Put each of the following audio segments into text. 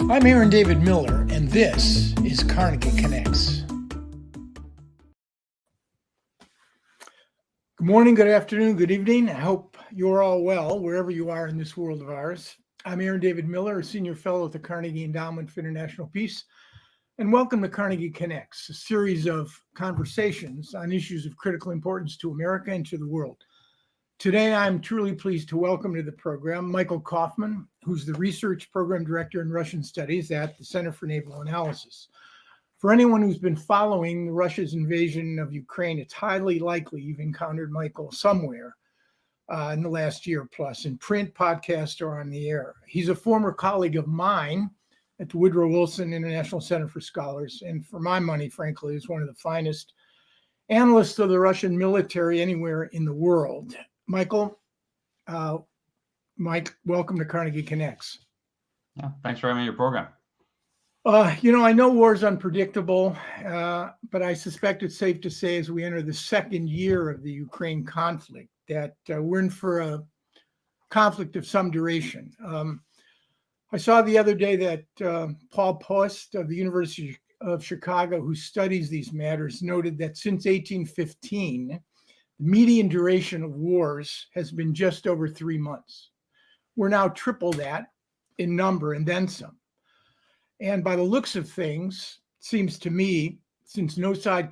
I'm Aaron David Miller, and this is Carnegie Connects. Good morning, good afternoon, good evening. I hope you're all well, wherever you are in this world of ours. I'm Aaron David Miller, a senior fellow at the Carnegie Endowment for International Peace, and welcome to Carnegie Connects, a series of conversations on issues of critical importance to America and to the world. Today, I'm truly pleased to welcome to the program Michael Kofman, who's the Research Program Director in Russian Studies at the Center for Naval Analysis. For anyone who's been following Russia's invasion of Ukraine, it's highly likely you've encountered Michael somewhere in the last year plus, in print, podcast, or on the air. He's a former colleague of mine at the Woodrow Wilson International Center for Scholars, and for my money, frankly, is one of the finest analysts of the Russian military anywhere in the world. Michael, Mike, welcome to Carnegie Connects. Yeah, thanks for having me on your program. I know war is unpredictable, but I suspect it's safe to say as we enter the second year of the Ukraine conflict that we're in for a conflict of some duration. I saw the other day that Paul Post of the University of Chicago, who studies these matters, noted that since 1815, the median duration of wars has been just over 3 months. We're now triple that in number and then some. And by the looks of things, it seems to me, since no side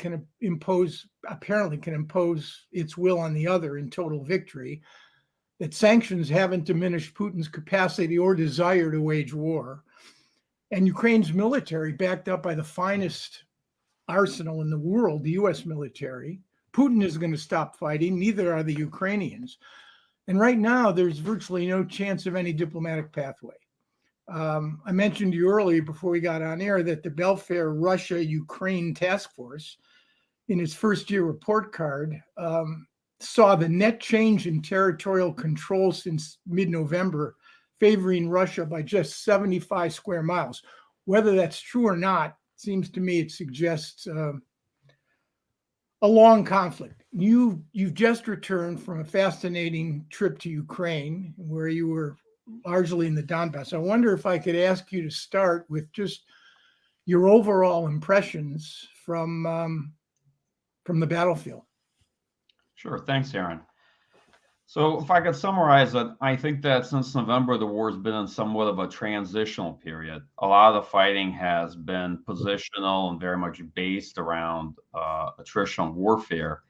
apparently can impose its will on the other in total victory, that sanctions haven't diminished Putin's capacity or desire to wage war. And Ukraine's military, backed up by the finest arsenal in the world, the US military, Putin isn't going to stop fighting, neither are the Ukrainians. And right now, there's virtually no chance of any diplomatic pathway. I mentioned to you earlier before we got on air that the Belfair Russia-Ukraine Task Force, in its first year report card, saw the net change in territorial control since mid-November favoring Russia by just 75 square miles. Whether that's true or not, seems to me it suggests a long conflict. You've just returned from a fascinating trip to Ukraine, where you were largely in the Donbass. I wonder if I could ask you to start with just your overall impressions from the battlefield. Sure, thanks, Aaron. So if I could summarize it, I think that since November, the war has been in somewhat of a transitional period. A lot of the fighting has been positional and very much based around attritional warfare.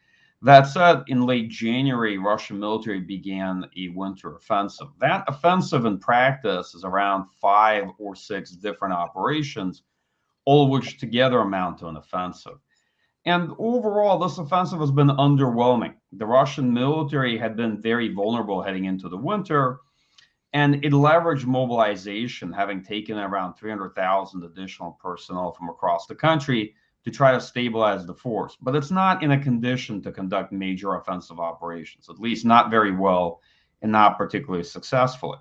That said, in late January, Russian military began a winter offensive. That offensive in practice is around 5 or 6 different operations, all of which together amount to an offensive. And overall, this offensive has been underwhelming. The Russian military had been very vulnerable heading into the winter, and it leveraged mobilization, having taken around 300,000 additional personnel from across the country to try to stabilize the force. But it's not in a condition to conduct major offensive operations, at least not very well and not particularly successfully.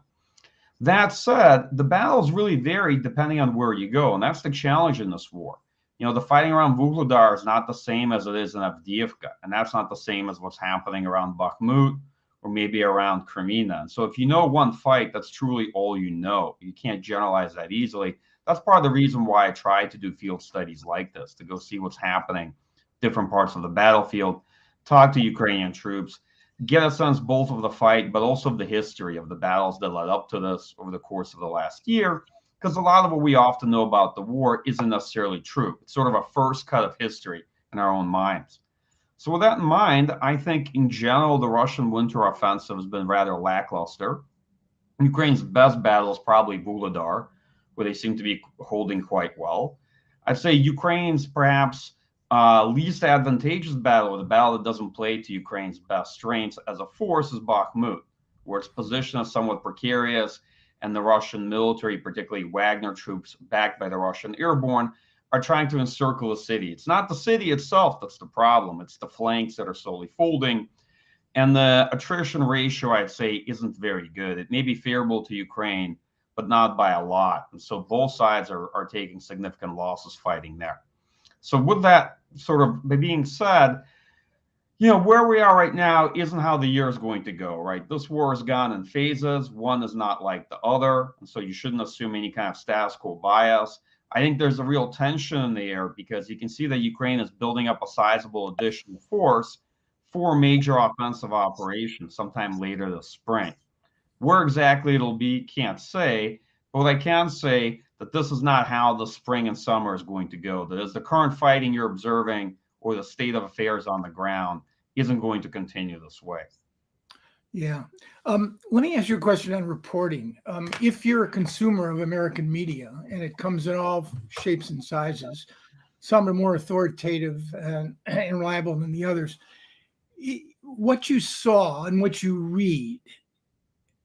That said, the battles really vary depending on where you go, and that's the challenge in this war. The fighting around Vuhledar is not the same as it is in Avdiivka, and that's not the same as what's happening around Bakmut or maybe around Crimea. And so if you know one fight, that's truly all you know. You can't generalize that easily. That's part of the reason why I try to do field studies like this, to go see what's happening, different parts of the battlefield, talk to Ukrainian troops, get a sense both of the fight, but also of the history of the battles that led up to this over the course of the last year. Because a lot of what we often know about the war isn't necessarily true. It's sort of a first cut of history in our own minds. So with that in mind, I think in general, the Russian winter offensive has been rather lackluster. Ukraine's best battle is probably Vuhledar, where they seem to be holding quite well. I'd say Ukraine's perhaps least advantageous battle, or the battle that doesn't play to Ukraine's best strengths as a force, is Bakmut, where its position is somewhat precarious, and the Russian military, particularly Wagner troops backed by the Russian airborne, are trying to encircle the city. It's not the city itself that's the problem. It's the flanks that are slowly folding. And the attrition ratio, I'd say, isn't very good. It may be favorable to Ukraine, but not by a lot. And so both sides are taking significant losses fighting there. So with that sort of being said, Where we are right now isn't how the year is going to go, right? This war has gone in phases. One is not like the other. And so you shouldn't assume any kind of status quo bias. I think there's a real tension in the air because you can see that Ukraine is building up a sizable additional force for major offensive operations sometime later this spring. Where exactly it'll be, can't say. But what I can say that this is not how the spring and summer is going to go. That is, the current fighting you're observing or the state of affairs on the ground isn't going to continue this way. Yeah. Let me ask you a question on reporting. If you're a consumer of American media, and it comes in all shapes and sizes, some are more authoritative and reliable than the others, what you saw and what you read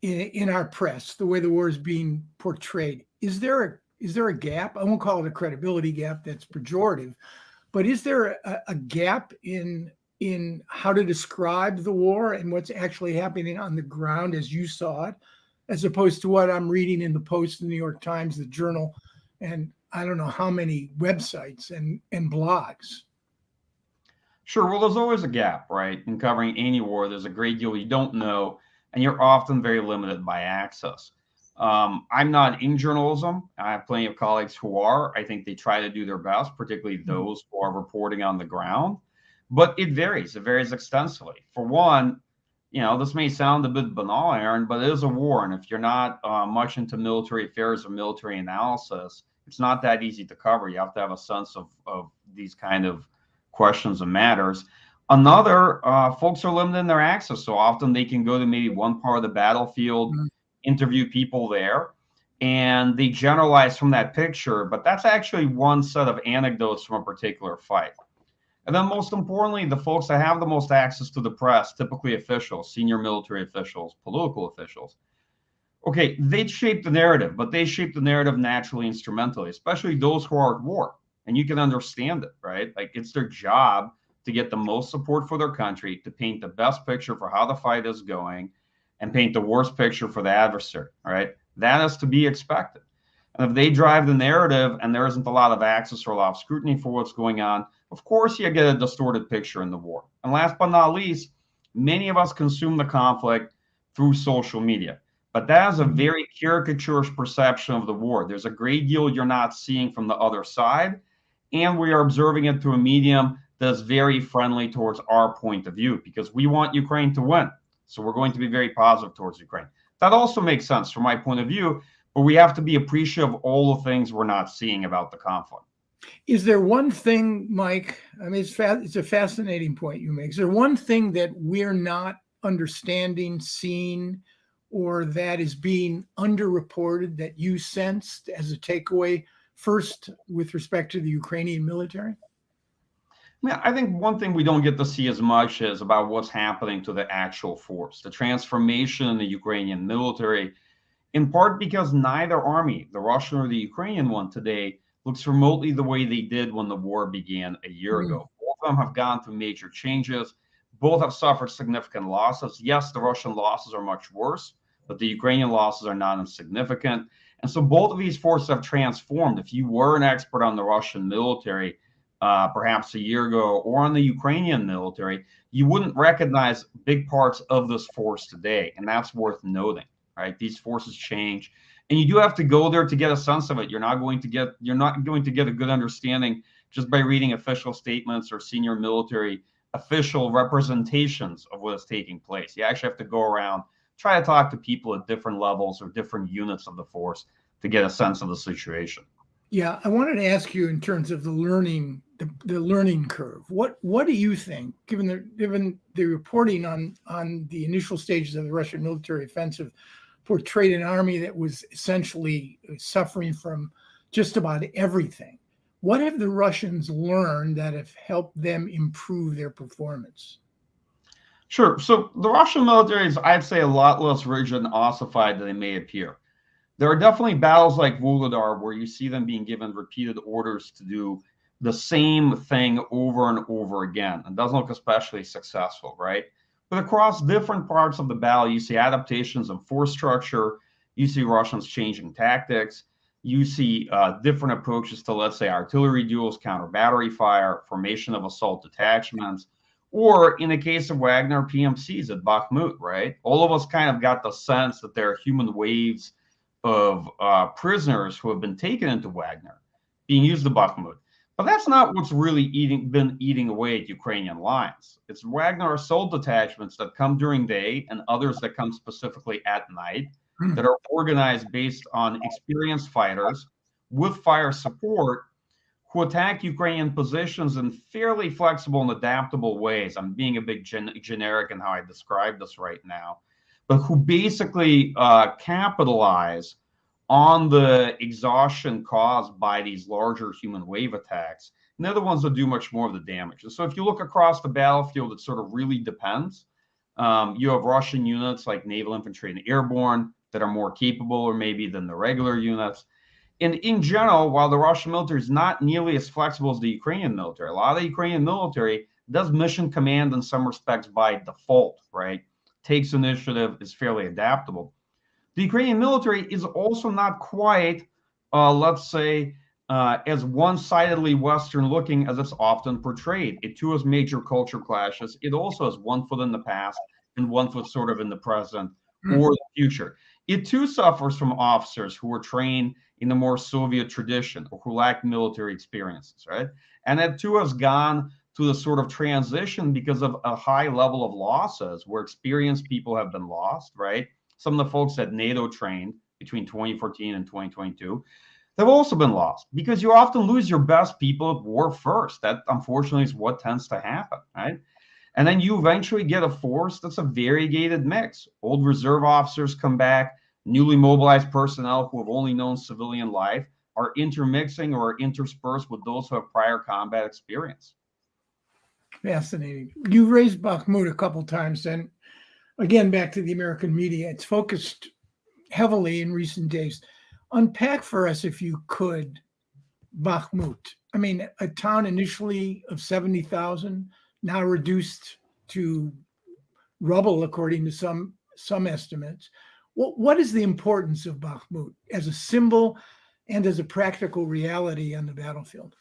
in our press, the way the war is being portrayed, is there a gap? I won't call it a credibility gap, that's pejorative, but is there a gap in how to describe the war and what's actually happening on the ground as you saw it, as opposed to what I'm reading in the Post, the New York Times, the Journal, and I don't know how many websites and blogs? Sure. Well, there's always a gap, right? In covering any war, there's a great deal you don't know, and you're often very limited by access. I'm not in journalism. I have plenty of colleagues who are. I think they try to do their best, particularly those who are reporting on the ground. But it varies. It varies extensively. For one, this may sound a bit banal, Aaron, but it is a war. And if you're not much into military affairs or military analysis, it's not that easy to cover. You have to have a sense of these kind of questions and matters. Another, folks are limited in their access. So often they can go to maybe one part of the battlefield, interview people there, and they generalize from that picture. But that's actually one set of anecdotes from a particular fight. And then most importantly, the folks that have the most access to the press, typically officials, senior military officials, political officials, okay, they shape the narrative, but they shape the narrative naturally, instrumentally, especially those who are at war. And you can understand it, right? Like, it's their job to get the most support for their country, to paint the best picture for how the fight is going, and paint the worst picture for the adversary, right? That is to be expected. And if they drive the narrative and there isn't a lot of access or a lot of scrutiny for what's going on, of course you get a distorted picture in the war. And last but not least, many of us consume the conflict through social media. But that is a very caricaturish perception of the war. There's a great deal you're not seeing from the other side, and we are observing it through a medium that's very friendly towards our point of view because we want Ukraine to win. So we're going to be very positive towards Ukraine. That also makes sense from my point of view, but we have to be appreciative of all the things we're not seeing about the conflict. Is there one thing, Mike? I mean, it's a fascinating point you make. Is there one thing that we're not understanding, seeing, or that is being underreported that you sensed as a takeaway, first with respect to the Ukrainian military? I think one thing we don't get to see as much is about what's happening to the actual force, the transformation in the Ukrainian military, in part because neither army, the Russian or the Ukrainian one today, looks remotely the way they did when the war began a year ago. Both of them have gone through major changes. Both have suffered significant losses. Yes, the Russian losses are much worse, but the Ukrainian losses are not insignificant. And so both of these forces have transformed. If you were an expert on the Russian military, perhaps a year ago, or on the Ukrainian military, you wouldn't recognize big parts of this force today. And that's worth noting, right? These forces change. And you do have to go there to get a sense of it. You're not going to get a good understanding just by reading official statements or senior military official representations of what is taking place. You actually have to go around, try to talk to people at different levels or different units of the force to get a sense of the situation. Yeah, I wanted to ask you in terms of the learning curve. What do you think, given the reporting on the initial stages of the Russian military offensive, portrayed an army that was essentially suffering from just about everything? What have the Russians learned that have helped them improve their performance? Sure. So the Russian military is, I'd say, a lot less rigid and ossified than they may appear. There are definitely battles like Vuhledar where you see them being given repeated orders to do the same thing over and over again. It doesn't look especially successful, right? But across different parts of the battle, you see adaptations in force structure. You see Russians changing tactics. You see different approaches to, let's say, artillery duels, counter battery fire, formation of assault detachments, Or in the case of Wagner, PMCs at Bakmut, right? All of us kind of got the sense that there are human waves of prisoners who have been taken into Wagner being used at Bakmut. But that's not what's really been eating away at Ukrainian lines. It's Wagner assault detachments that come during day and others that come specifically at night that are organized based on experienced fighters with fire support who attack Ukrainian positions in fairly flexible and adaptable ways. I'm being a bit generic in how I describe this right now, but who basically capitalize on the exhaustion caused by these larger human wave attacks. And they're the ones that do much more of the damage. And so if you look across the battlefield, it sort of really depends. You have Russian units like naval infantry and airborne that are more capable or maybe than the regular units. And in general, while the Russian military is not nearly as flexible as the Ukrainian military, a lot of the Ukrainian military does mission command in some respects by default, right? Takes initiative, is fairly adaptable. The Ukrainian military is also not quite, let's say, as one-sidedly Western looking as it's often portrayed. It too has major culture clashes. It also has one foot in the past and one foot sort of in the present or the future. It too suffers from officers who were trained in the more Soviet tradition or who lack military experiences, right? And it too has gone to the sort of transition because of a high level of losses where experienced people have been lost, right? Some of the folks that NATO trained between 2014 and 2022, they've also been lost because you often lose your best people at war first. That unfortunately is what tends to happen, right? And then you eventually get a force that's a variegated mix. Old reserve officers come back, newly mobilized personnel who have only known civilian life are intermixing or interspersed with those who have prior combat experience. Fascinating. You raised Bakhmut a couple times, and again, back to the American media, it's focused heavily in recent days. Unpack for us, if you could, Bakhmut. I mean, a town initially of 70,000, now reduced to rubble, according to some estimates. What is the importance of Bakhmut as a symbol and as a practical reality on the battlefield?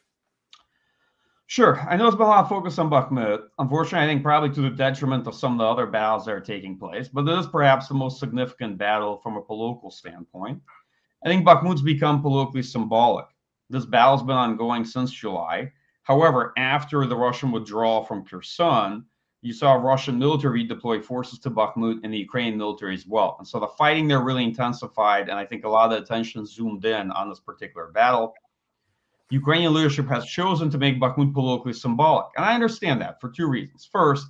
Sure. I know there's been a lot of focus on Bakhmut. Unfortunately, I think probably to the detriment of some of the other battles that are taking place, but it is perhaps the most significant battle from a political standpoint. I think Bakhmut's become politically symbolic. This battle's been ongoing since July. However, after the Russian withdrawal from Kherson, you saw Russian military deploy forces to Bakhmut and the Ukrainian military as well. And so the fighting there really intensified, and I think a lot of the attention zoomed in on this particular battle. Ukrainian leadership has chosen to make Bakhmut politically symbolic. And I understand that for two reasons. First,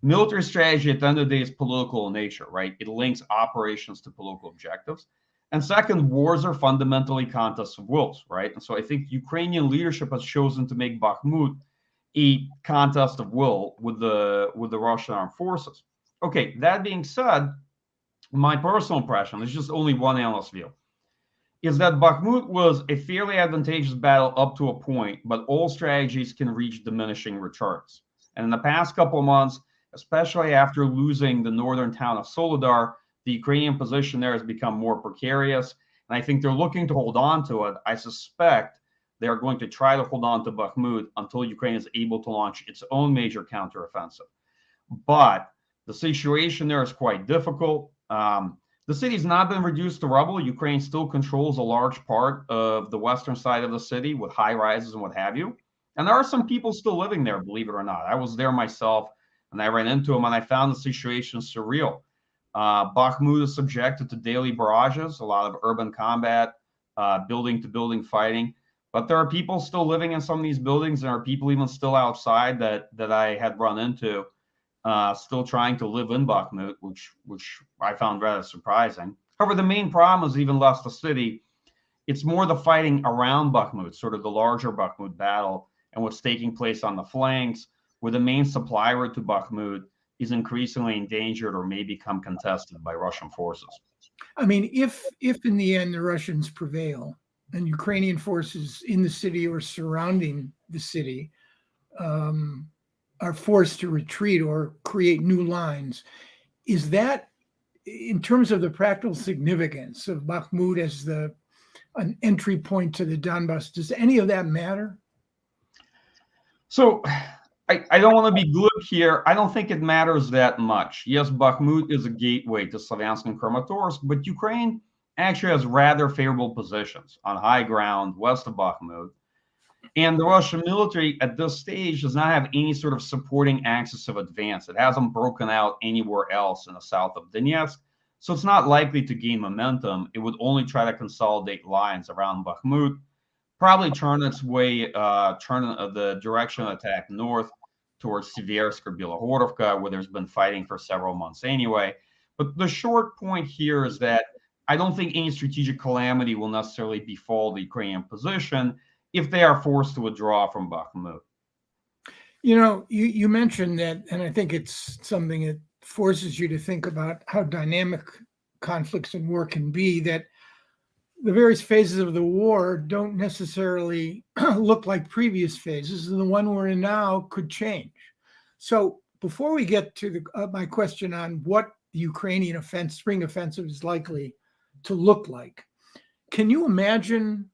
military strategy at the end of the day is political in nature, right? It links operations to political objectives. And second, wars are fundamentally contests of wills, right? And so I think Ukrainian leadership has chosen to make Bakhmut a contest of will with the Russian armed forces. Okay, that being said, my personal impression, there's just only one analyst view, is that Bakhmut was a fairly advantageous battle up to a point, but all strategies can reach diminishing returns. And in the past couple of months, especially after losing the northern town of Soledar, the Ukrainian position there has become more precarious. And I think they're looking to hold on to it. I suspect they're going to try to hold on to Bakhmut until Ukraine is able to launch its own major counteroffensive. But the situation there is quite difficult. The city's not been reduced to rubble. Ukraine still controls a large part of the western side of the city with high rises and what have you. And there are some people still living there, believe it or not. I was there myself, and I ran into them, and I found the situation surreal. Bakhmut is subjected to daily barrages, a lot of urban combat, building-to-building fighting. But there are people still living in some of these buildings. There are people even still outside that I had run into, still trying to live in Bakmut, which I found rather surprising. However, the main problem is even less the city. It's more the fighting around Bakmut, sort of the larger Bakmut battle, and what's taking place on the flanks, where the main supply route to Bakmut is increasingly endangered or may become contested by Russian forces. I mean, if in the end the Russians prevail and Ukrainian forces in the city or surrounding the city are forced to retreat or create new lines, is that, in terms of the practical significance of Bakhmut as an entry point to the Donbass, does any of that matter? So I don't want to be glib here. I don't think it matters that much. Yes, Bakhmut is a gateway to Slavyansk and Kramatorsk, but Ukraine actually has rather favorable positions on high ground west of Bakhmut. And the Russian military at this stage does not have any sort of supporting axis of advance. It hasn't broken out anywhere else in the south of Donetsk. So it's not likely to gain momentum. It would only try to consolidate lines around Bakhmut, probably turn its way, turn the direction of attack north towards Siversk or Bilohorovka, where there's been fighting for several months anyway. But the short point here is that I don't think any strategic calamity will necessarily befall the Ukrainian position if they are forced to withdraw from Bakhmut. You know, you mentioned that, and I think it's something that forces you to think about how dynamic conflicts and war can be, that the various phases of the war don't necessarily look like previous phases, and the one we're in now could change. So before we get to my question on what the Ukrainian spring offensive is likely to look like, can you imagine,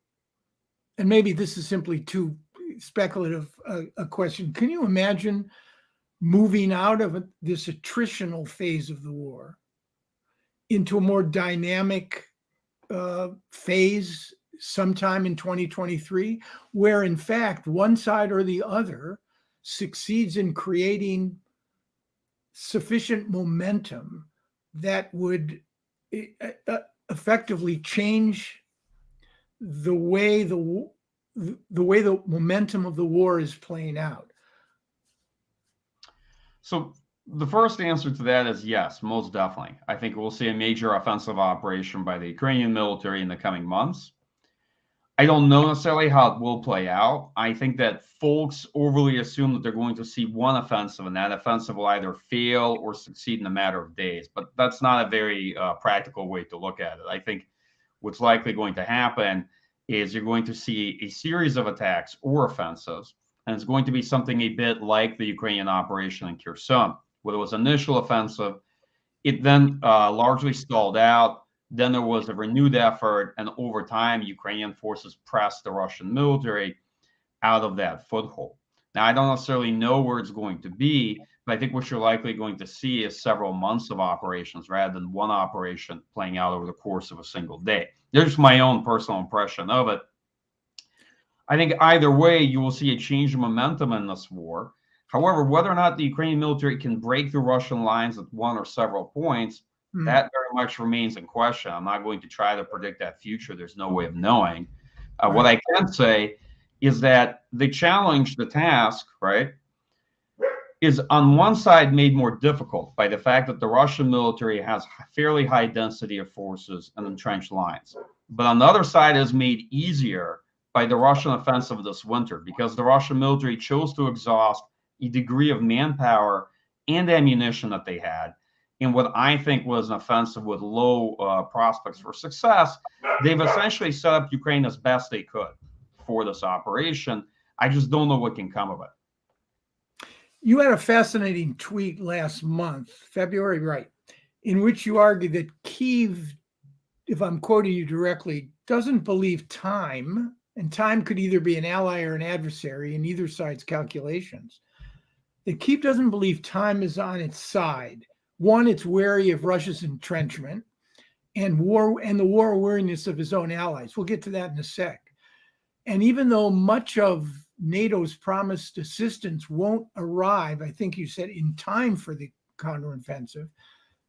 and maybe this is simply too speculative a question, can you imagine moving out of this attritional phase of the war into a more dynamic phase sometime in 2023, where in fact one side or the other succeeds in creating sufficient momentum that would effectively change the way the momentum of the war is playing out? So the first answer to that is yes, most definitely. I think we'll see a major offensive operation by the Ukrainian military in the coming months. I don't know necessarily how it will play out. I think that folks overly assume that they're going to see one offensive, and that offensive will either fail or succeed in a matter of days. But that's not a very practical way to look at it. I think what's likely going to happen is you're going to see a series of attacks or offensives, and it's going to be something a bit like the Ukrainian operation in Kherson, where it was initial offensive. It then largely stalled out. Then there was a renewed effort, and over time, Ukrainian forces pressed the Russian military out of that foothold. Now, I don't necessarily know where it's going to be, but I think what you're likely going to see is several months of operations rather than one operation playing out over the course of a single day. There's my own personal impression of it. I think either way, you will see a change in momentum in this war. However, whether or not the Ukrainian military can break through Russian lines at one or several points, that very much remains in question. I'm not going to try to predict that future. There's no way of knowing. What I can say is that the challenge, the task, right, is on one side made more difficult by the fact that the Russian military has fairly high density of forces and entrenched lines. But on the other side is made easier by the Russian offensive this winter, because the Russian military chose to exhaust a degree of manpower and ammunition that they had in what I think was an offensive with low prospects for success. They've essentially set up Ukraine as best they could for this operation. I just don't know what can come of it. You had a fascinating tweet last month, February, right, in which you argued that Kyiv, if I'm quoting you directly, doesn't believe time, and time could either be an ally or an adversary in either side's calculations. That Kyiv doesn't believe time is on its side. One, it's wary of Russia's entrenchment and the war weariness of his own allies. We'll get to that in a sec. And even though much of NATO's promised assistance won't arrive, I think you said, in time for the counteroffensive,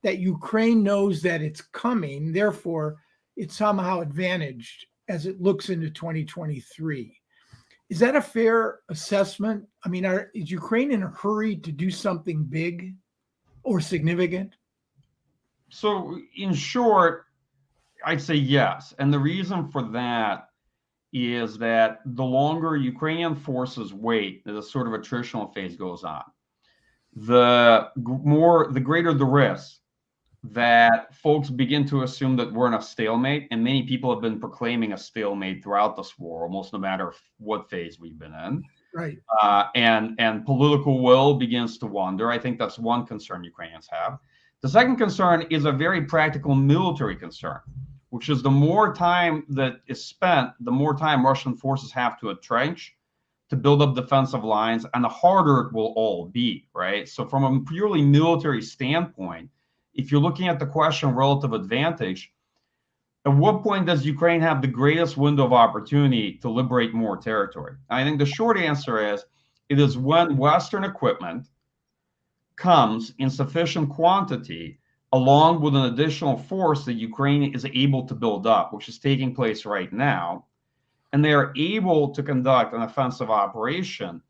that Ukraine knows that it's coming, therefore it's somehow advantaged as it looks into 2023. Is that a fair assessment? I mean, is Ukraine in a hurry to do something big or significant? So in short, I'd say yes. And the reason for that is that the longer Ukrainian forces wait, the sort of attritional phase goes on, the greater the risk that folks begin to assume that we're in a stalemate. And many people have been proclaiming a stalemate throughout this war, almost no matter what phase we've been in. Right. And political will begins to wander. I think that's one concern Ukrainians have. The second concern is a very practical military concern, which is the more time that is spent, the more time Russian forces have to entrench, to build up defensive lines, and the harder it will all be, right? So from a purely military standpoint, if you're looking at the question of relative advantage, at what point does Ukraine have the greatest window of opportunity to liberate more territory? I think the short answer is it is when Western equipment comes in sufficient quantity along with an additional force that Ukraine is able to build up, which is taking place right now, and they are able to conduct an offensive operation,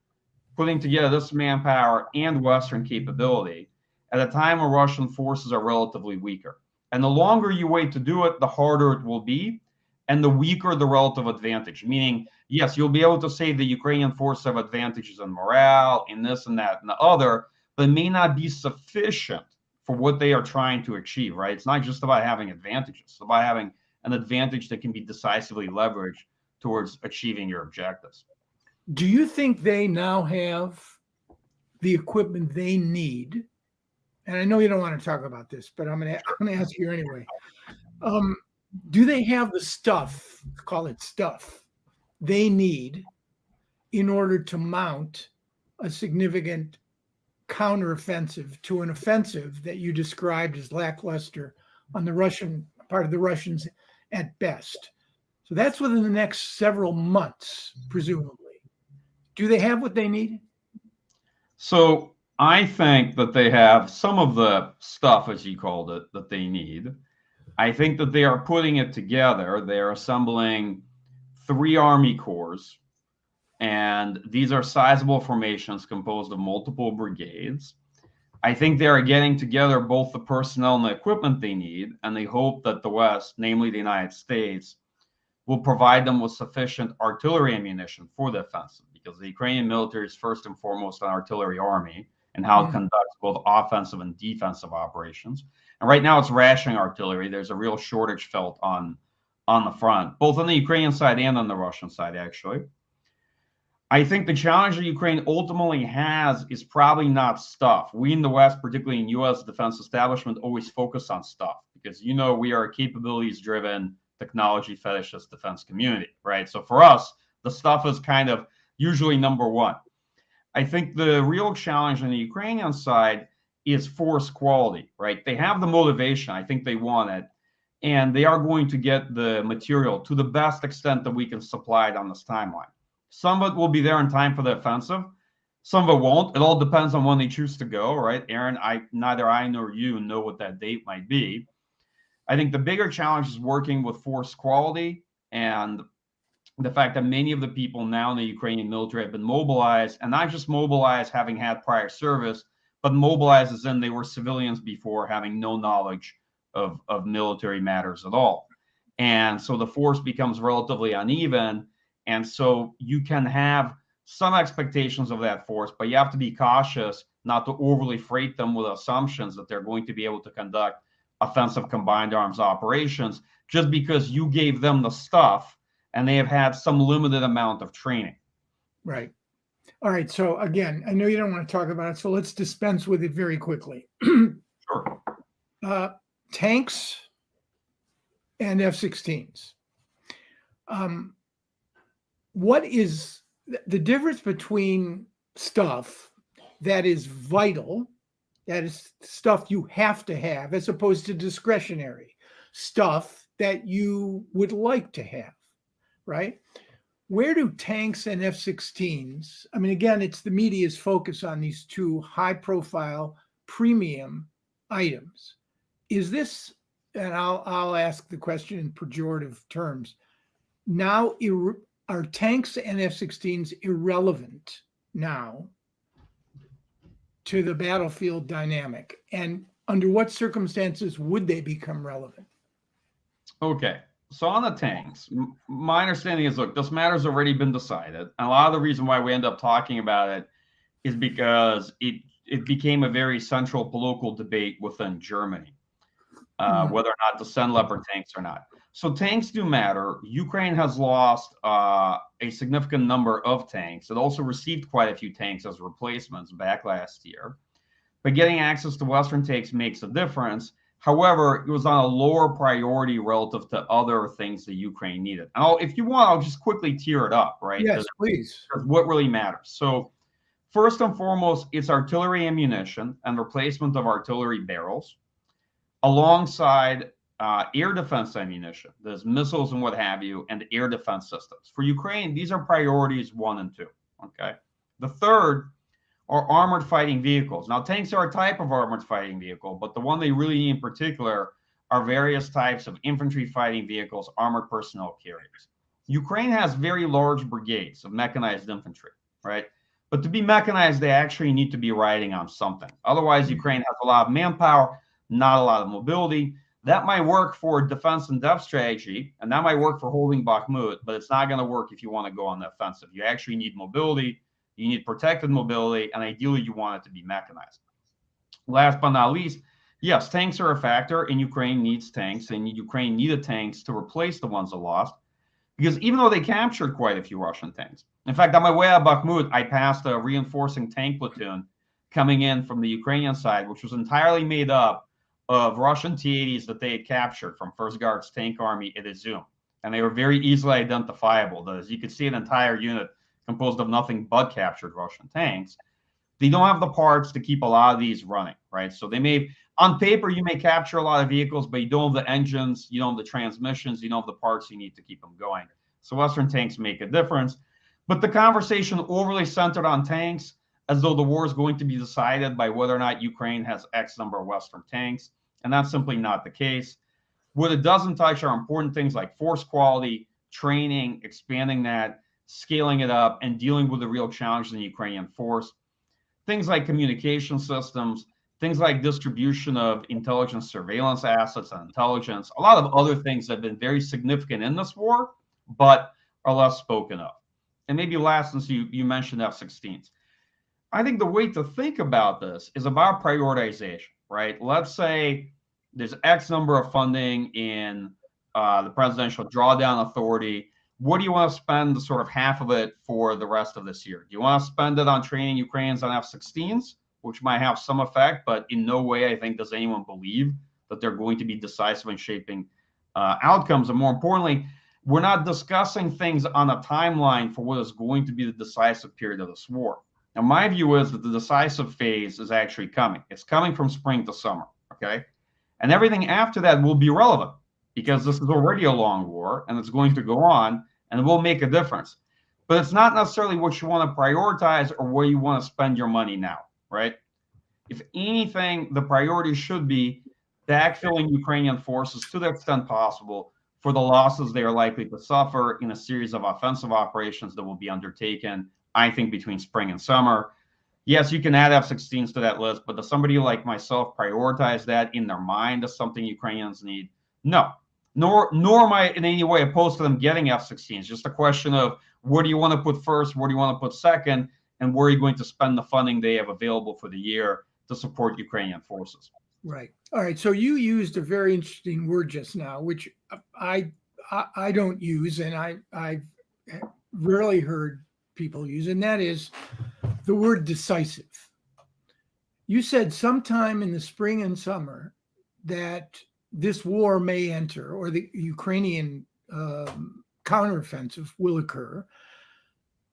putting together this manpower and Western capability at a time when Russian forces are relatively weaker. And the longer you wait to do it, the harder it will be, and the weaker the relative advantage. Meaning, yes, you'll be able to say the Ukrainian forces have advantages in morale, in this and that and the other, but it may not be sufficient for what they are trying to achieve, right? It's not just about having advantages. It's about having an advantage that can be decisively leveraged towards achieving your objectives. Do you think they now have the equipment they need? And I know you don't want to talk about this, but I'm going to ask you anyway. Do they have the stuff, call it stuff, they need in order to mount a significant counteroffensive to an offensive that you described as lackluster on the Russian part of the Russians at best? So that's within the next several months, presumably. Do they have what they need? So I think that they have some of the stuff, as you called it, that they need. I think that they are putting it together. They are assembling 3 army corps, and these are sizable formations composed of multiple brigades. I think they are getting together both the personnel and the equipment they need, and they hope that the West, namely the United States, will provide them with sufficient artillery ammunition for the offensive, because the Ukrainian military is first and foremost an artillery army and how it conducts both offensive and defensive operations. And right now it's rationing artillery. There's a real shortage felt on the front, both on the Ukrainian side and on the Russian side, actually. I think the challenge that Ukraine ultimately has is probably not stuff. We in the West, particularly in U.S. defense establishment, always focus on stuff because, you know, we are a capabilities-driven, technology fetishist defense community, right? So for us, the stuff is kind of usually number one. I think the real challenge on the Ukrainian side is force quality, right? They have the motivation. I think they want it. And they are going to get the material to the best extent that we can supply it on this timeline. Some of it will be there in time for the offensive. Some of it won't. It all depends on when they choose to go, right? Aaron, neither I nor you know what that date might be. I think the bigger challenge is working with force quality and the fact that many of the people now in the Ukrainian military have been mobilized, and not just mobilized having had prior service, but mobilized as in they were civilians before, having no knowledge of military matters at all. And so the force becomes relatively uneven. And so you can have some expectations of that force, but you have to be cautious not to overly freight them with assumptions that they're going to be able to conduct offensive combined arms operations just because you gave them the stuff and they have had some limited amount of training. Right. All right. So again, I know you don't want to talk about it, so let's dispense with it very quickly. Sure. Tanks and F-16s. What is the difference between stuff that is vital, that is stuff you have to have, as opposed to discretionary stuff that you would like to have, right? Where do tanks and F-16s, I mean, again, it's the media's focus on these 2 high-profile premium items. Is this, and I'll ask the question in pejorative terms, now are tanks and F-16s irrelevant now to the battlefield dynamic? And under what circumstances would they become relevant? Okay. So on the tanks, my understanding is, look, this matter's already been decided. And a lot of the reason why we end up talking about it is because it became a very central political debate within Germany, whether or not to send Leopard tanks or not. So tanks do matter. Ukraine has lost a significant number of tanks. It also received quite a few tanks as replacements back last year. But getting access to Western tanks makes a difference However, it was on a lower priority relative to other things that Ukraine needed. And if you want, I'll just quickly tear it up, right? Yes, please. Because what really matters. So first and foremost, it's artillery ammunition and replacement of artillery barrels alongside air defense ammunition. There's missiles and what have you, and air defense systems. For Ukraine, these are priorities 1 and 2, okay? The third are armored fighting vehicles. Now, tanks are a type of armored fighting vehicle, but the one they really need in particular are various types of infantry fighting vehicles, armored personnel carriers. Ukraine has very large brigades of mechanized infantry, right? But to be mechanized, they actually need to be riding on something. Otherwise, Ukraine has a lot of manpower, not a lot of mobility. That might work for defense and depth strategy, and that might work for holding Bakmut, but it's not going to work if you want to go on the offensive. You actually need mobility. You need protected mobility, and ideally you want it to be mechanized. Last but not least, yes, tanks are a factor, and Ukraine needs tanks, and Ukraine needed tanks to replace the ones it lost, because even though they captured quite a few Russian tanks. In fact, on my way out of Bakmut, I passed a reinforcing tank platoon coming in from the Ukrainian side, which was entirely made up of Russian T-80s that they had captured from First Guards Tank Army at Izum. And they were very easily identifiable. As you could see, an entire unit composed of nothing but captured Russian tanks. They don't have the parts to keep a lot of these running, right? So they may, on paper, you may capture a lot of vehicles, but you don't have the engines, you don't have the transmissions, you don't have the parts you need to keep them going. So Western tanks make a difference. But the conversation overly centered on tanks, as though the war is going to be decided by whether or not Ukraine has X number of Western tanks. And that's simply not the case. What it doesn't touch are important things like force quality, training, expanding that, scaling it up, and dealing with the real challenge in the Ukrainian force. Things like communication systems, things like distribution of intelligence surveillance assets and intelligence, a lot of other things that have been very significant in this war, but are less spoken of. And maybe last, since you mentioned F-16s, I think the way to think about this is about prioritization, right? Let's say there's X number of funding in the presidential drawdown authority. What do you want to spend the sort of half of it for the rest of this year? Do you want to spend it on training Ukrainians on F-16s, which might have some effect, but in no way, I think, does anyone believe that they're going to be decisive in shaping outcomes. And more importantly, we're not discussing things on a timeline for what is going to be the decisive period of this war. Now, my view is that the decisive phase is actually coming. It's coming from spring to summer, okay? And everything after that will be relevant because this is already a long war and it's going to go on and it will make a difference. But it's not necessarily what you want to prioritize or where you want to spend your money now, right? If anything, the priority should be backfilling Ukrainian forces to the extent possible for the losses they are likely to suffer in a series of offensive operations that will be undertaken, I think, between spring and summer. Yes, you can add F-16s to that list, but does somebody like myself prioritize that in their mind as something Ukrainians need? No. Nor am I in any way opposed to them getting F-16s. Just a question of where do you want to put first, where do you want to put second, and where are you going to spend the funding they have available for the year to support Ukrainian forces. Right. All right. So you used a very interesting word just now, which I don't use, and I've rarely heard people use, and that is the word decisive. You said sometime in the spring and summer that this war may enter, or the Ukrainian counteroffensive will occur,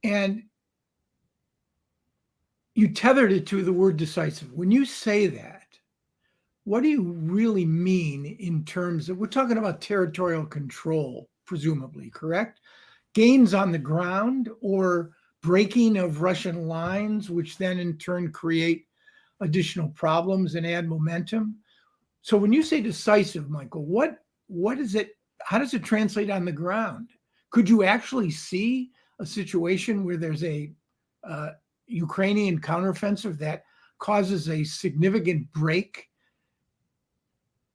and you tethered it to the word decisive. When you say that, what do you really mean in terms of, we're talking about territorial control, presumably, correct? Gains on the ground or breaking of Russian lines, which then in turn create additional problems and add momentum. So when you say decisive, Michael, what is it? How does it translate on the ground? Could you actually see a situation where there's a Ukrainian counteroffensive that causes a significant break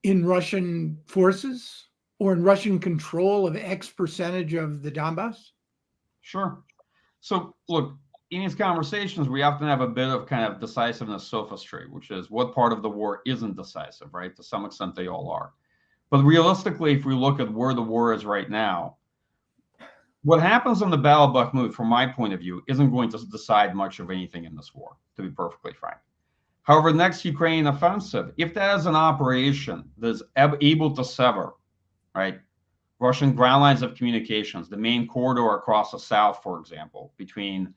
in Russian forces or in Russian control of X percentage of the Donbass? Sure. So look, in these conversations, we often have a bit of kind of decisiveness sophistry, which is what part of the war isn't decisive, right? To some extent, they all are. But realistically, if we look at where the war is right now, what happens in the Battle of Bakmut, from my point of view, isn't going to decide much of anything in this war, to be perfectly frank. However, the next Ukrainian offensive, if that is an operation that is able to sever, right, Russian ground lines of communications, the main corridor across the south, for example, between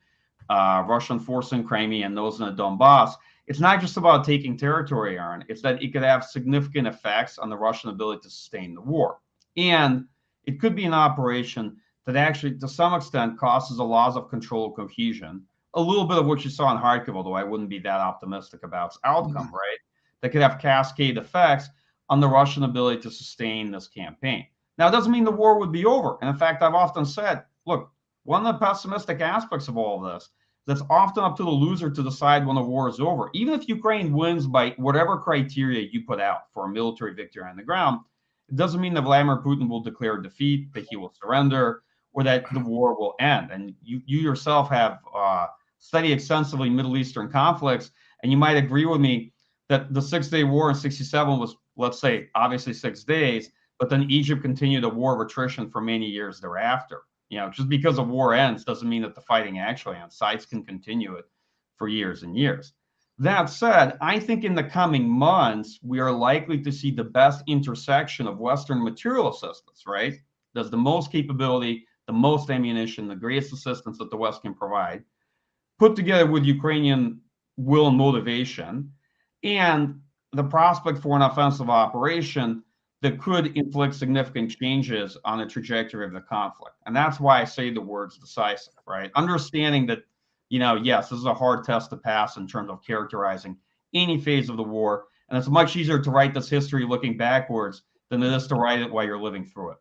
Russian forces in Crimea and those in the Donbass, it's not just about taking territory, Aaron. It's that it could have significant effects on the Russian ability to sustain the war. And it could be an operation that actually, to some extent, causes a loss of control and cohesion. A little bit of what you saw in Kharkiv, although I wouldn't be that optimistic about its outcome, right? That could have cascade effects on the Russian ability to sustain this campaign. Now, it doesn't mean the war would be over. And in fact, I've often said, look, one of the pessimistic aspects of all of this, that's often up to the loser to decide when the war is over. Even if Ukraine wins by whatever criteria you put out for a military victory on the ground, it doesn't mean that Vladimir Putin will declare defeat, that he will surrender, or that the war will end. And you yourself have studied extensively Middle Eastern conflicts, and you might agree with me that the 6-day war in 67 was, let's say, obviously 6 days, but then Egypt continued a war of attrition for many years thereafter. You know, just because a war ends doesn't mean that the fighting actually ends. Sides can continue it for years and years. That said, I think in the coming months, we are likely to see the best intersection of Western material assistance, right? There's the most capability, the most ammunition, the greatest assistance that the West can provide, put together with Ukrainian will and motivation, and the prospect for an offensive operation that could inflict significant changes on the trajectory of the conflict. And that's why I say the words decisive, right? Understanding that, you know, yes, this is a hard test to pass in terms of characterizing any phase of the war. And it's much easier to write this history looking backwards than it is to write it while you're living through it.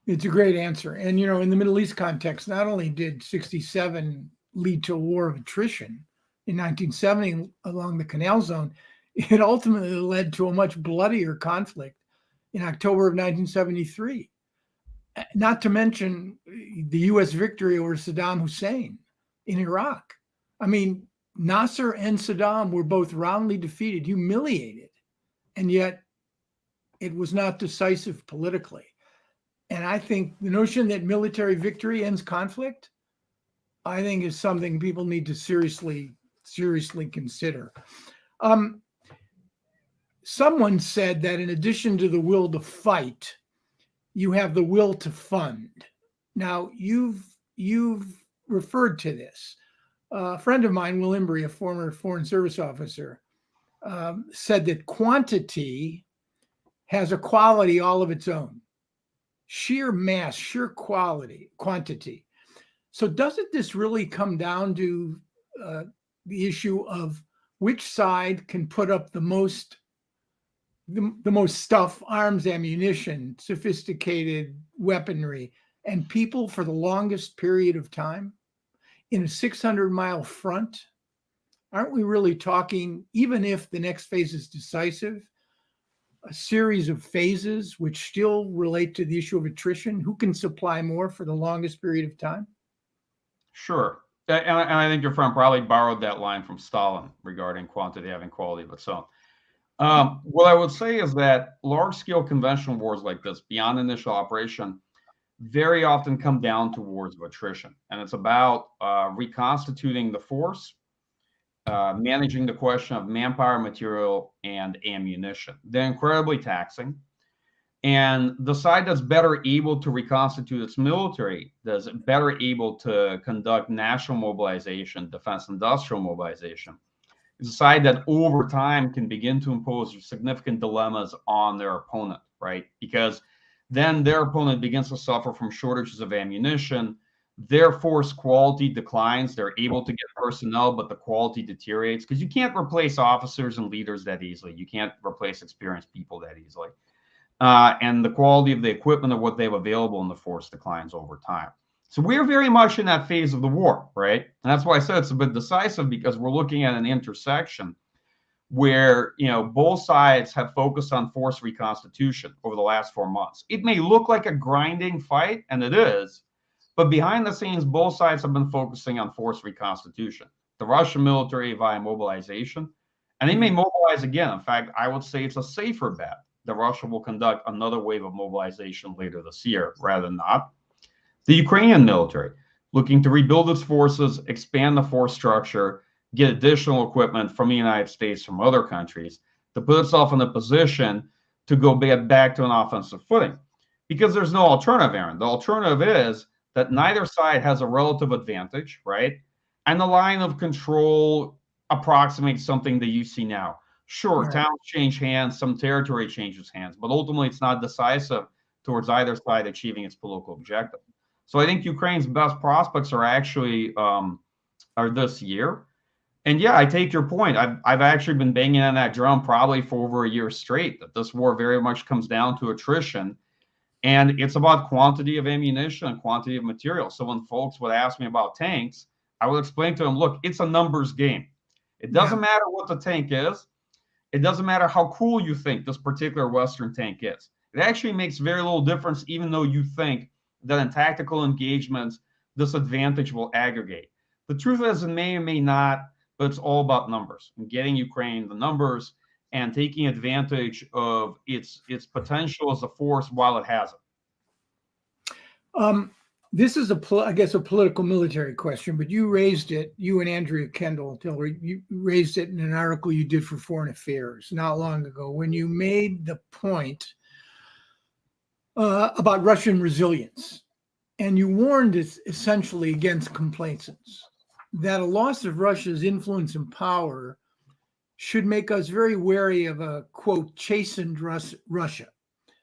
It's a great answer. And, you know, in the Middle East context, not only did 67 lead to a war of attrition in 1970 along the Canal Zone, it ultimately led to a much bloodier conflict in October of 1973, not to mention the U.S. victory over Saddam Hussein in Iraq. I mean, Nasser and Saddam were both roundly defeated, humiliated, and yet it was not decisive politically. And I think the notion that military victory ends conflict, I think is something people need to seriously consider. Someone said that in addition to the will to fight, you have the will to fund. Now, you've referred to this. A friend of mine, Will Embry, a former Foreign Service officer, said that quantity has a quality all of its own. Sheer mass, sheer quantity. So doesn't this really come down to the issue of which side can put up the most stuff, arms, ammunition, sophisticated weaponry, and people for the longest period of time in a 600-mile front? Aren't we really talking, even if the next phase is decisive, a series of phases which still relate to the issue of attrition? Who can supply more for the longest period of time? Sure. And I think your friend probably borrowed that line from Stalin regarding quantity having quality of its own. What I would say is that large-scale conventional wars like this, beyond initial operation, very often come down to wars of attrition. And it's about reconstituting the force, managing the question of manpower, material, and ammunition. They're incredibly taxing. And the side that's better able to reconstitute its military, that's better able to conduct national mobilization, defense industrial mobilization, is a side that over time can begin to impose significant dilemmas on their opponent, right? Because then their opponent begins to suffer from shortages of ammunition. Their force quality declines. They're able to get personnel, but the quality deteriorates because you can't replace officers and leaders that easily. You can't replace experienced people that easily. And the quality of the equipment of what they have available in the force declines over time. So we're very much in that phase of the war, right? And that's why I said it's a bit decisive, because we're looking at an intersection where, you know, both sides have focused on force reconstitution over the last 4 months. It may look like a grinding fight, and it is, but behind the scenes, both sides have been focusing on force reconstitution. The Russian military via mobilization, and they may mobilize again. In fact, I would say it's a safer bet that Russia will conduct another wave of mobilization later this year rather than not. The Ukrainian military, looking to rebuild its forces, expand the force structure, get additional equipment from the United States, from other countries, to put itself in a position to go back to an offensive footing. Because there's no alternative, Aaron. The alternative is that neither side has a relative advantage, right? And the line of control approximates something that you see now. Sure, Right. towns change hands, some territory changes hands, but ultimately it's not decisive towards either side achieving its political objective. So I think Ukraine's best prospects are actually are this year. And yeah, I take your point. I've actually been banging on that drum probably for over a year straight, that this war very much comes down to attrition. And it's about quantity of ammunition and quantity of material. So when folks would ask me about tanks, I would explain to them, look, it's a numbers game. It doesn't matter what the tank is. It doesn't matter how cool you think this particular Western tank is. It actually makes very little difference, even though you think that in tactical engagements, this advantage will aggregate. The truth is, it may or may not, but it's all about numbers and getting Ukraine the numbers and taking advantage of its potential as a force while it has it. This is I guess a political military question, but you raised it, you and Andrea Kendall, you raised it in an article you did for Foreign Affairs not long ago when you made the point about Russian resilience. And you warned essentially against complacence, that a loss of Russia's influence and power should make us very wary of a, quote, chastened Russia.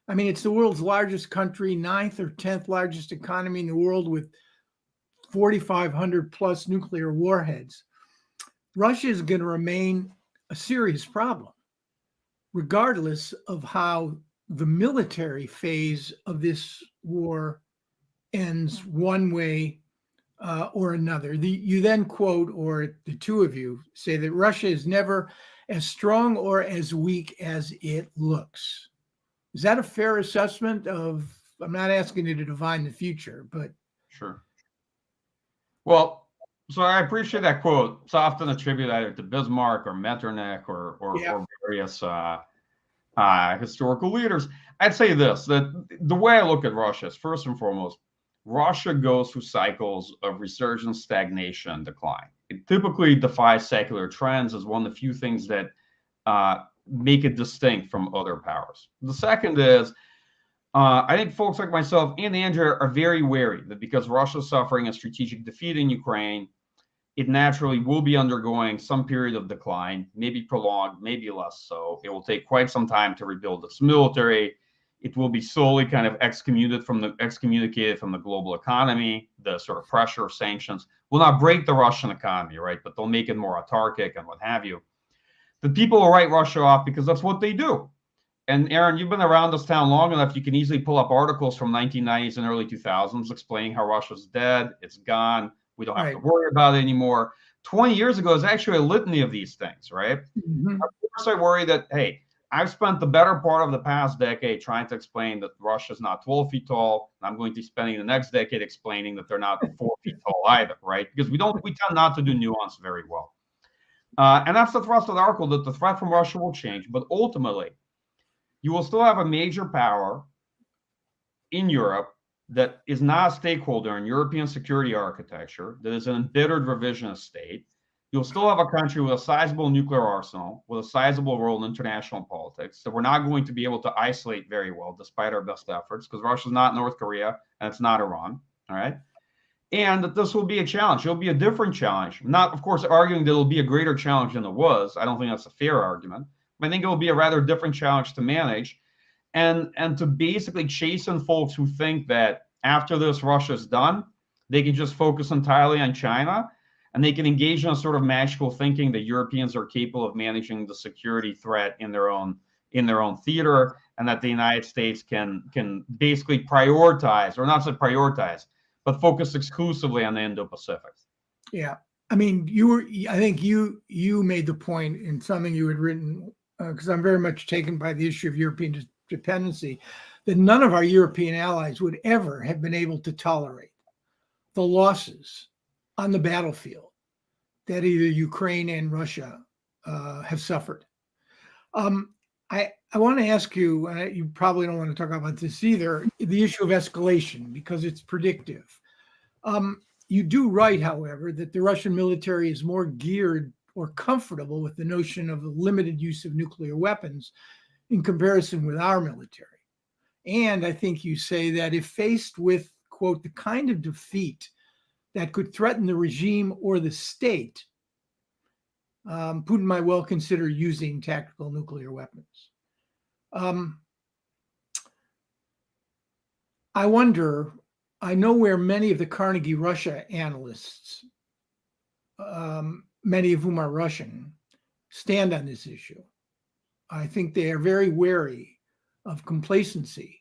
I mean, it's the world's largest country, 9th or 10th largest economy in the world with 4,500 plus nuclear warheads. Russia is going to remain a serious problem, regardless of how the military phase of this war ends one way or another. You then quote, or the two of you say that Russia is never as strong or as weak as it looks. Is that a fair assessment of, I'm not asking you to divine the future, but. Sure. Well, so I appreciate that quote. It's often attributed either to Bismarck or Metternich or various historical leaders. I'd say this, that the way I look at Russia is, first and foremost, Russia goes through cycles of resurgence, stagnation, and decline. It typically defies secular trends as one of the few things that make it distinct from other powers. The second is, I think folks like myself and Andrea are very wary that because Russia is suffering a strategic defeat in Ukraine, it naturally will be undergoing some period of decline, maybe prolonged, maybe less so. It will take quite some time to rebuild its military. It will be slowly kind of excommunicated from the global economy. The sort of pressure of sanctions will not break the Russian economy, right? But they'll make it more autarkic and what have you. The people will write Russia off because that's what they do. And Aaron, you've been around this town long enough. You can easily pull up articles from 1990s and early 2000s explaining how Russia's dead, it's gone, we don't have to worry about it anymore. 20 years ago is actually a litany of these things, right? Mm-hmm. Of course, I worry that, hey, I've spent the better part of the past decade trying to explain that Russia's not 12 feet tall. I'm going to be spending the next decade explaining that they're not 4 feet tall either, right? Because we tend not to do nuance very well. And that's the thrust of the article, that the threat from Russia will change. But ultimately, you will still have a major power in Europe that is not a stakeholder in European security architecture, that is an embittered revisionist state. You'll still have a country with a sizable nuclear arsenal, with a sizable role in international politics, that we're not going to be able to isolate very well, despite our best efforts, because Russia's not North Korea and it's not Iran, all right? And that this will be a challenge. It'll be a different challenge. Not, of course, arguing that it'll be a greater challenge than it was. I don't think that's a fair argument. But I think it will be a rather different challenge to manage, and to basically chasten folks who think that after this Russia's done, they can just focus entirely on China, and they can engage in a sort of magical thinking that Europeans are capable of managing the security threat in their own theater, and that the United States can basically prioritize, or not say prioritize, but focus exclusively on the Indo-Pacific. Yeah, I mean, I think you made the point in something you had written, because I'm very much taken by the issue of European dependency, that none of our European allies would ever have been able to tolerate the losses on the battlefield that either Ukraine and Russia have suffered. I want to ask you, you probably don't want to talk about this either, the issue of escalation, because it's predictive. You do write, however, that the Russian military is more geared or comfortable with the notion of the limited use of nuclear weapons in comparison with our military. And I think you say that if faced with, quote, the kind of defeat that could threaten the regime or the state, Putin might well consider using tactical nuclear weapons. I wonder, I know where many of the Carnegie Russia analysts, many of whom are Russian, stand on this issue. I think they are very wary of complacency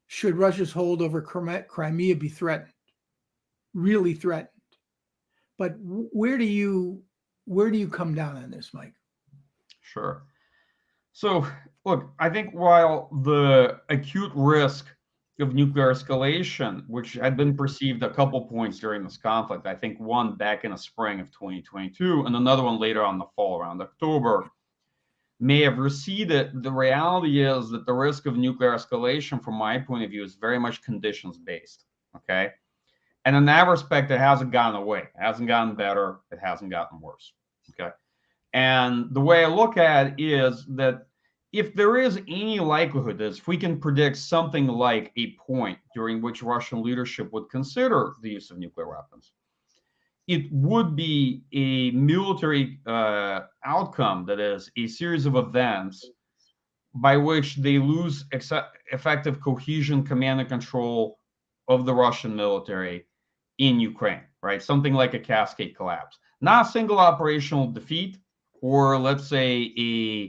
should Russia's hold over Crimea be threatened, really threatened. But where do you come down on this, Mike? Sure. So, look, I think while the acute risk of nuclear escalation, which had been perceived a couple points during this conflict, I think one back in the spring of 2022 and another one later on the fall around October, may have receded, the reality is that the risk of nuclear escalation, from my point of view, is very much conditions-based, okay? And in that respect, it hasn't gotten away. It hasn't gotten better. It hasn't gotten worse, okay? And the way I look at it is that if there is any likelihood that if we can predict something like a point during which Russian leadership would consider the use of nuclear weapons, it would be a military outcome, that is, a series of events by which they lose effective cohesion, command, and control of the Russian military in Ukraine, right? Something like a cascade collapse. Not a single operational defeat, or let's say a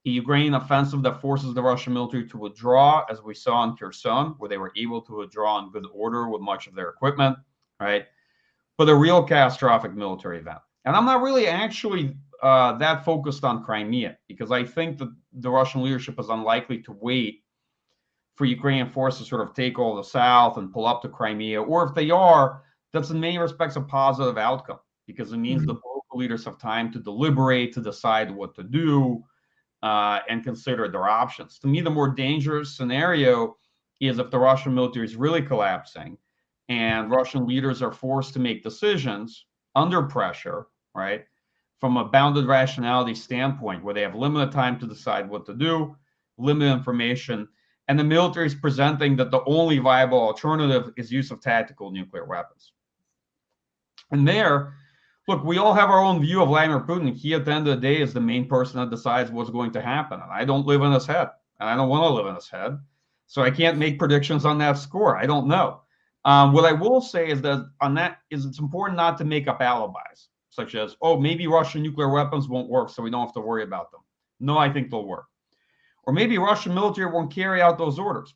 Ukrainian offensive that forces the Russian military to withdraw, as we saw in Kherson, where they were able to withdraw in good order with much of their equipment, right? But a real catastrophic military event. And I'm not really actually that focused on Crimea, because I think that the Russian leadership is unlikely to wait for Ukrainian forces to sort of take all the south and pull up to Crimea. Or if they are, that's in many respects a positive outcome, because it means the local leaders have time to deliberate, to decide what to do, and consider their options. To me, the more dangerous scenario is if the Russian military is really collapsing and Russian leaders are forced to make decisions under pressure, right, from a bounded rationality standpoint, where they have limited time to decide what to do, limited information, and the military is presenting that the only viable alternative is use of tactical nuclear weapons. And there, look, we all have our own view of Vladimir Putin. He, at the end of the day, is the main person that decides what's going to happen. And I don't live in his head, and I don't want to live in his head. So I can't make predictions on that score. I don't know. What I will say is that on that is it's important not to make up alibis, such as, oh, maybe Russian nuclear weapons won't work, so we don't have to worry about them. No, I think they'll work. Or maybe Russian military won't carry out those orders.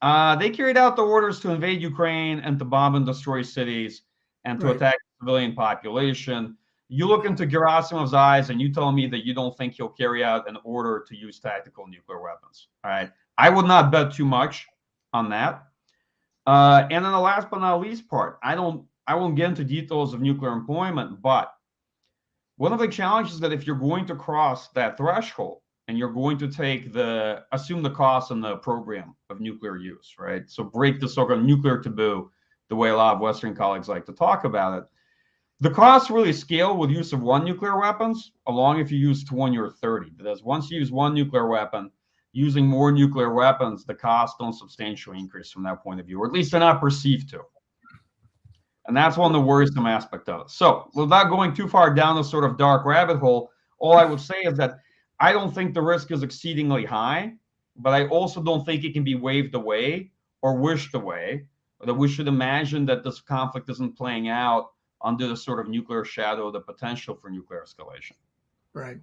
They carried out the orders to invade Ukraine and to bomb and destroy cities and to attack the civilian population. You look into Gerasimov's eyes and you tell me that you don't think he'll carry out an order to use tactical nuclear weapons. All right. I would not bet too much on that. And then the last but not least part, I won't get into details of nuclear employment, but one of the challenges is that if you're going to cross that threshold and you're going to assume the cost in the program of nuclear use, right? So break the so-called nuclear taboo, the way a lot of Western colleagues like to talk about it. The costs really scale with use of one nuclear weapons, along if you use 20 or 30. Because once you use one nuclear weapon, using more nuclear weapons, the costs don't substantially increase from that point of view, or at least they're not perceived to. And that's one of the worrisome aspects of it. So without going too far down this sort of dark rabbit hole, all I would say is that I don't think the risk is exceedingly high, but I also don't think it can be waved away or wished away, or that we should imagine that this conflict isn't playing out under the sort of nuclear shadow of the potential for nuclear escalation. Right.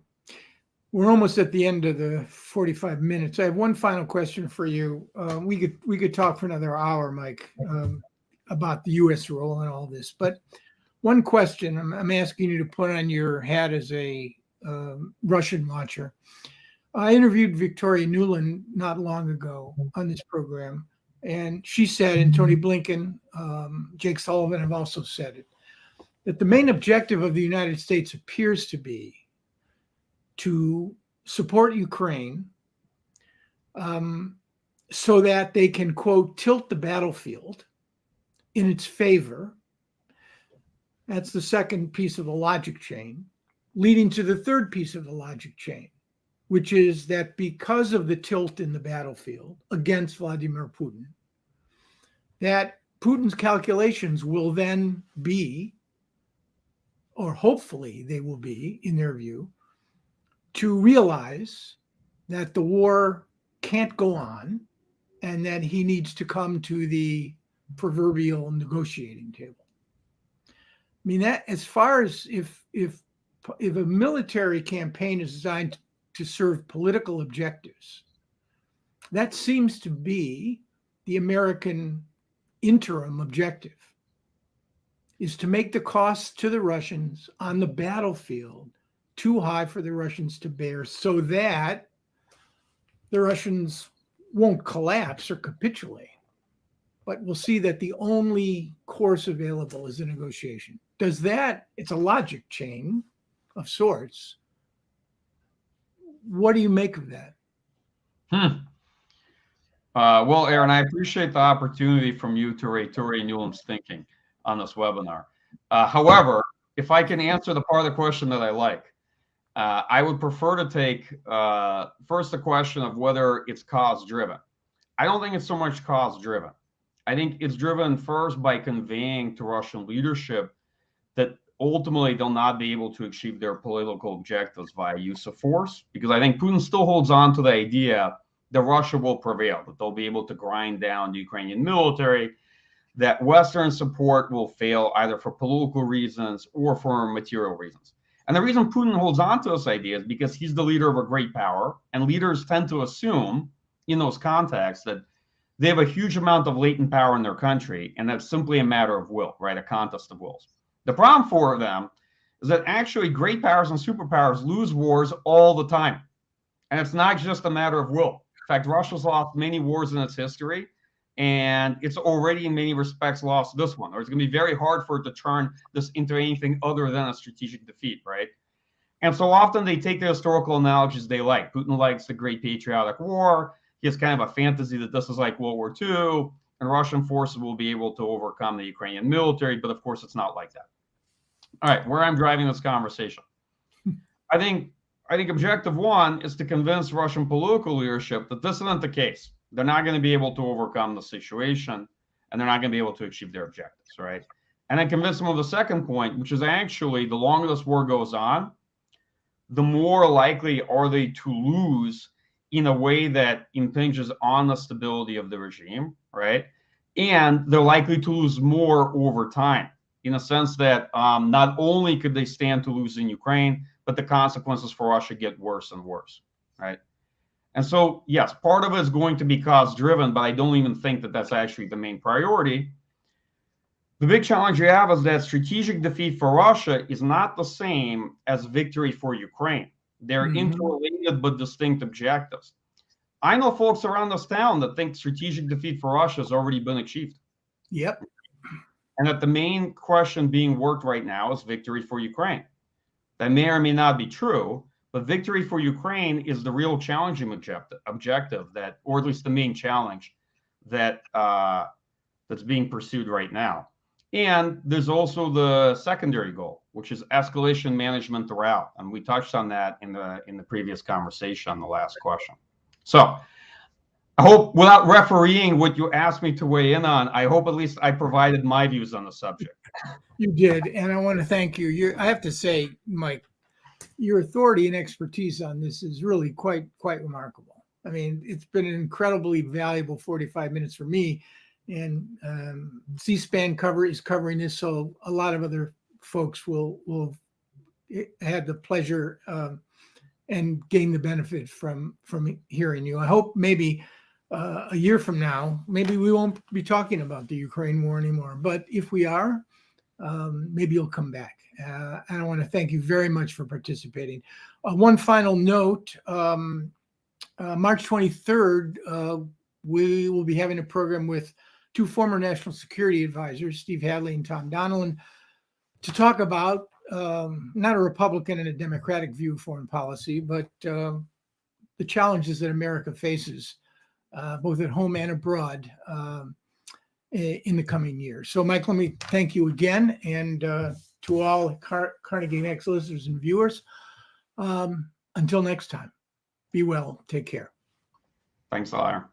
We're almost at the end of the 45 minutes. I have one final question for you. We could talk for another hour, Mike, about the U.S. role in all this. But one question I'm asking you to put on your hat as a Russian watcher. I interviewed Victoria Nuland not long ago on this program, and she said, and Tony Blinken, Jake Sullivan have also said it, that the main objective of the United States appears to be to support Ukraine so that they can, quote, tilt the battlefield in its favor. That's the second piece of the logic chain. leading to the third piece of the logic chain, which is that because of the tilt in the battlefield against Vladimir Putin, that Putin's calculations will then be, or hopefully they will be, in their view, to realize that the war can't go on and that he needs to come to the proverbial negotiating table. I mean, that as far as if a military campaign is designed to serve political objectives, that seems to be the American interim objective, is to make the costs to the Russians on the battlefield too high for the Russians to bear so that the Russians won't collapse or capitulate. But we'll see that the only course available is a negotiation. Does that, it's a logic chain of sorts. What do you make of that? Well, Aaron, I appreciate the opportunity from you to rate Tori Newland's thinking on this webinar. However, if I can answer the part of the question that I like, I would prefer to take first the question of whether it's cause-driven. I don't think it's so much cause-driven. I think it's driven first by conveying to Russian leadership that ultimately they'll not be able to achieve their political objectives via use of force, because I think Putin still holds on to the idea that Russia will prevail, that they'll be able to grind down the Ukrainian military, that Western support will fail either for political reasons or for material reasons. And the reason Putin holds on to this idea is because he's the leader of a great power, and leaders tend to assume in those contexts that they have a huge amount of latent power in their country, and that's simply a matter of will, right? A contest of wills. The problem for them is that actually great powers and superpowers lose wars all the time. And it's not just a matter of will. In fact, Russia's lost many wars in its history, and it's already in many respects lost this one, or it's going to be very hard for it to turn this into anything other than a strategic defeat, right? And so often they take the historical analogies they like. Putin likes the Great Patriotic War. He has kind of a fantasy that this is like World War II, and Russian forces will be able to overcome the Ukrainian military, but of course it's not like that. All right, where I'm driving this conversation. I think objective one is to convince Russian political leadership that this isn't the case. They're not going to be able to overcome the situation, and they're not going to be able to achieve their objectives, right? And I convince them of the second point, which is actually the longer this war goes on, the more likely are they to lose in a way that impinges on the stability of the regime, right? And they're likely to lose more over time, in a sense that not only could they stand to lose in Ukraine, but the consequences for Russia get worse and worse, right? And so, yes, part of it is going to be cost-driven, but I don't even think that that's actually the main priority. The big challenge you have is that strategic defeat for Russia is not the same as victory for Ukraine. They're interrelated but distinct objectives. I know folks around this town that think strategic defeat for Russia has already been achieved. Yep. And that the main question being worked right now is victory for Ukraine. That may or may not be true, but victory for Ukraine is the real challenging objective that, or at least the main challenge that that's being pursued right now. And there's also the secondary goal, which is escalation management throughout. And we touched on that in the previous conversation on the last question. So I hope, without refereeing what you asked me to weigh in on, I hope at least I provided my views on the subject. You did, and I want to thank you. I have to say, Mike, your authority and expertise on this is really quite remarkable. I mean, it's been an incredibly valuable 45 minutes for me, and C-SPAN is covering this, so a lot of other folks will have the pleasure and gain the benefit from hearing you. I hope maybe a year from now, maybe we won't be talking about the Ukraine war anymore, but if we are, maybe you'll come back. And I want to thank you very much for participating. One final note, March 23rd, we will be having a program with two former national security advisors, Steve Hadley and Tom Donilon, to talk about not a Republican and a Democratic view of foreign policy, but the challenges that America faces, both at home and abroad, in the coming years. So, Mike, let me thank you again. And to all Carnegie Next listeners and viewers. Until next time, be well. Take care. Thanks a lot.